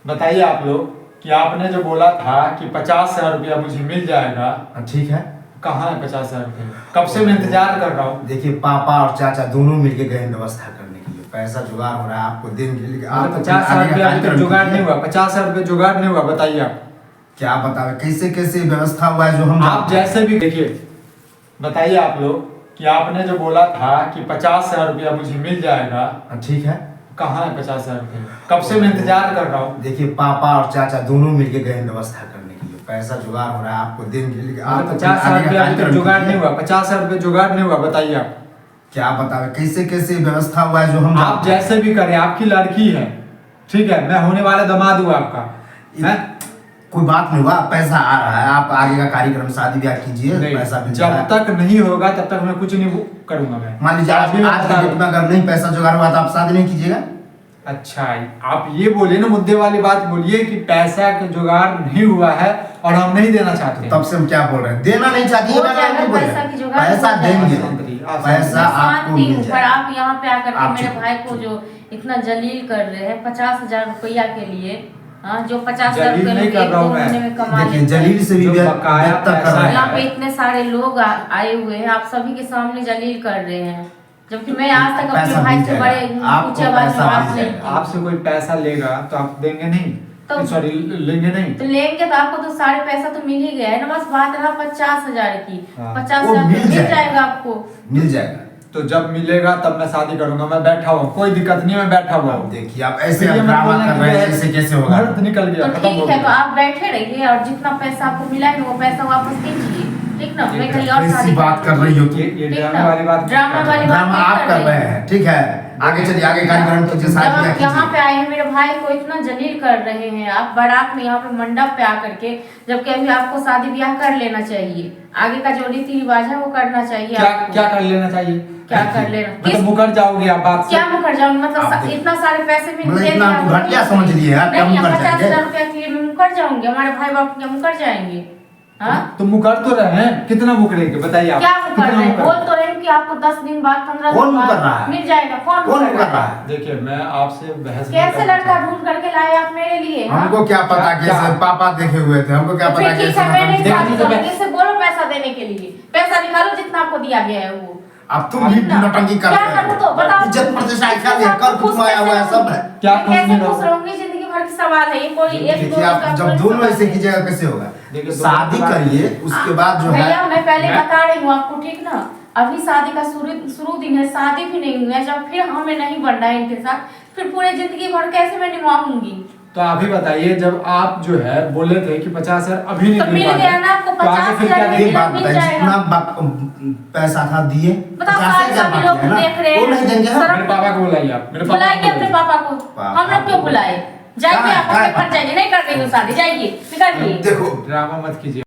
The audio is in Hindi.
बताइए आप लोग कि आपने जो बोला था कि 50,000 रुपया मुझे मिल जाएगा। ठीक है। कहाँ है 50,000 रुपये? कब से मैं इंतजार कर रहा हूँ। देखिए पापा और चाचा दोनों मिलके गए व्यवस्था करने के लिए, पैसा जुगाड़ हो रहा है, आपको देंगे। आप 50,000 रुपया अभी तक जुगाड़ नहीं हुआ। 50,000 रुपये जुगाड़ नहीं हुआ। बताइए आप क्या बतावे, कैसे कैसे व्यवस्था हुआ है जो हम आप जैसे भी देखिए। बताइए आप लोग कि आपने जो बोला था कि 50,000 रुपया मुझे मिल जाएगा। ठीक है। कहाँ है 50,000 रुपये? कब से मैं इंतजार कर रहा हूँ। देखिए पापा और चाचा दोनों मिलके गए व्यवस्था करने के लिए, पैसा जुगाड़ हो रहा है, आपको देंगे। 50,000 रुपया अभी तक जुगाड़ नहीं हुआ। 50,000 रुपये जुगाड़ नहीं हुआ। बताइए आप क्या बतावे, कैसे कैसे व्यवस्था हुआ है जो हम आप जैसे भी करें। आपकी लड़की है, ठीक है, मैं होने वाला दामाद हूँ आपका। कोई बात नहीं हुआ, पैसा आ रहा है, आप आगे का कार्यक्रम शादी ब्याह कीजिए, पैसा मिल जब तक नहीं होगा तब तक मैं कुछ नहीं करूंगा। मैं मान लीजिए आज के डेट में अगर नहीं पैसा जुगाड़ हुआ तो आप शादी नहीं कीजिएगा। अच्छा, आप ये बोलिए ना, मुद्दे वाली बात बोलिए कि पैसा का जुगाड़ नहीं हुआ है और हम नहीं देना चाहते। तब से हम क्या बोल रहे हैं, देना नहीं चाहती है, पैसा देंगे, पैसा आपको। आप यहाँ पे आकर के मेरे भाई को जो इतना जलील कर रहे हैं 50,000 रुपया के लिए, जो 50,000 रुपये में कमा, देखिए जलील से भी यहाँ पे इतने सारे लोग आए हुए हैं, आप सभी के सामने जलील कर रहे हैं, जबकि मैं आज तक अपने भाई से बड़े ऊंचे आवाज में बात नहीं की। आपसे कोई पैसा लेगा तो आप देंगे नहीं? तो सॉरी, लेंगे नहीं तो लेंगे तो आपको तो सारे पैसा तो मिल ही गया है ना। बस बात रहा 50,000 की। 50,000 मिल जाएगा आपको, मिल जाएगा। तो जब मिलेगा तब मैं शादी करूंगा। मैं बैठा हुआ, कोई दिक्कत नहीं, मैं बैठा हुआ हूँ। देखिए आप ऐसे ड्रामा कर रहे हैं, ऐसे कैसे होगा? निकल गया, तो ठीक है, तो आप बैठे रहिए और जितना पैसा आपको मिला है वो पैसा वापस दीजिए, ठीक ना। मैं कहीं और शादी बात कर रही हो कि ये ड्रामा वाली बात ड्रामा आप कर रहे हैं, ठीक है। आगे चलिए, आगे कार्यक्रम कीजिए, शादी कीजिए। यहाँ पे आए हैं, मेरे भाई को इतना जलील कर रहे हैं आप बारात में, यहाँ पे मंडप पे आकर के, जबकि अभी आपको शादी ब्याह कर लेना चाहिए। आगे का जो रीति रिवाज है वो करना चाहिए। क्या कर लेना चाहिए? क्या कर लेना? मतलब मुकर जाओगे आप बात से? क्या मुकर जाऊंगी? मतलब इतना सारे पैसे भी घटिया समझ लिए आप। 50,000 रुपया के लिए मैं मुकर जाऊंगी? हमारे भाई बाप क्या मुकर जाएंगे? तो मुकर तो रहे हैं, कितना मुकरेंगे बताइए आप? क्या मुकर रहे हैं? बोल तो रहे हैं कि आपको 10 दिन बाद 15 दिन बाद मिल जाएगा। कौन मुकर रहा है? देखिए मैं आपसे बहस कैसे लड़का ढूंढ करके लाए आप मेरे लिए? हमको क्या पता, कैसे पापा देखे हुए थे, हमको क्या पता कैसे। बोलो पैसा देने के लिए, पैसा निकालो जितना आपको दिया गया है वो। अब तुम भी नौटंकी कर रहे हो। इज्जत प्रतिष्ठा कर खुश आया हुआ है सब है। क्या कैसे खुश रहूंगी? जिंदगी भर की सवाल है ये। कोई एक देखिए आप जब दोनों ऐसे कीजिएगा कैसे होगा? शादी करिए, उसके बाद जो है। भैया मैं पहले बता रही हूँ आपको, ठीक ना। अभी शादी का शुरू दिन है, शादी भी नहीं हुई है। जब फिर हमें नहीं बढ़ना है इनके साथ, फिर पूरे जिंदगी भर कैसे मैं निभाऊंगी? तो अभी बताइए, जब आप जो है बोले थे कि 50,000 अभी नहीं मिल गया ना आपको, 50,000 मिल जाएगा। पैसा था दिए, लोग देख रहे हैं। मेरे पापा को बुलाइए आप। बुलाइए अपने पापा को। हम लोग क्यों बुलाए? जाइए आप, जाइए, नहीं कर रही हूँ शादी, जाइए निकालिए। देखो ड्रामा मत कीजिए।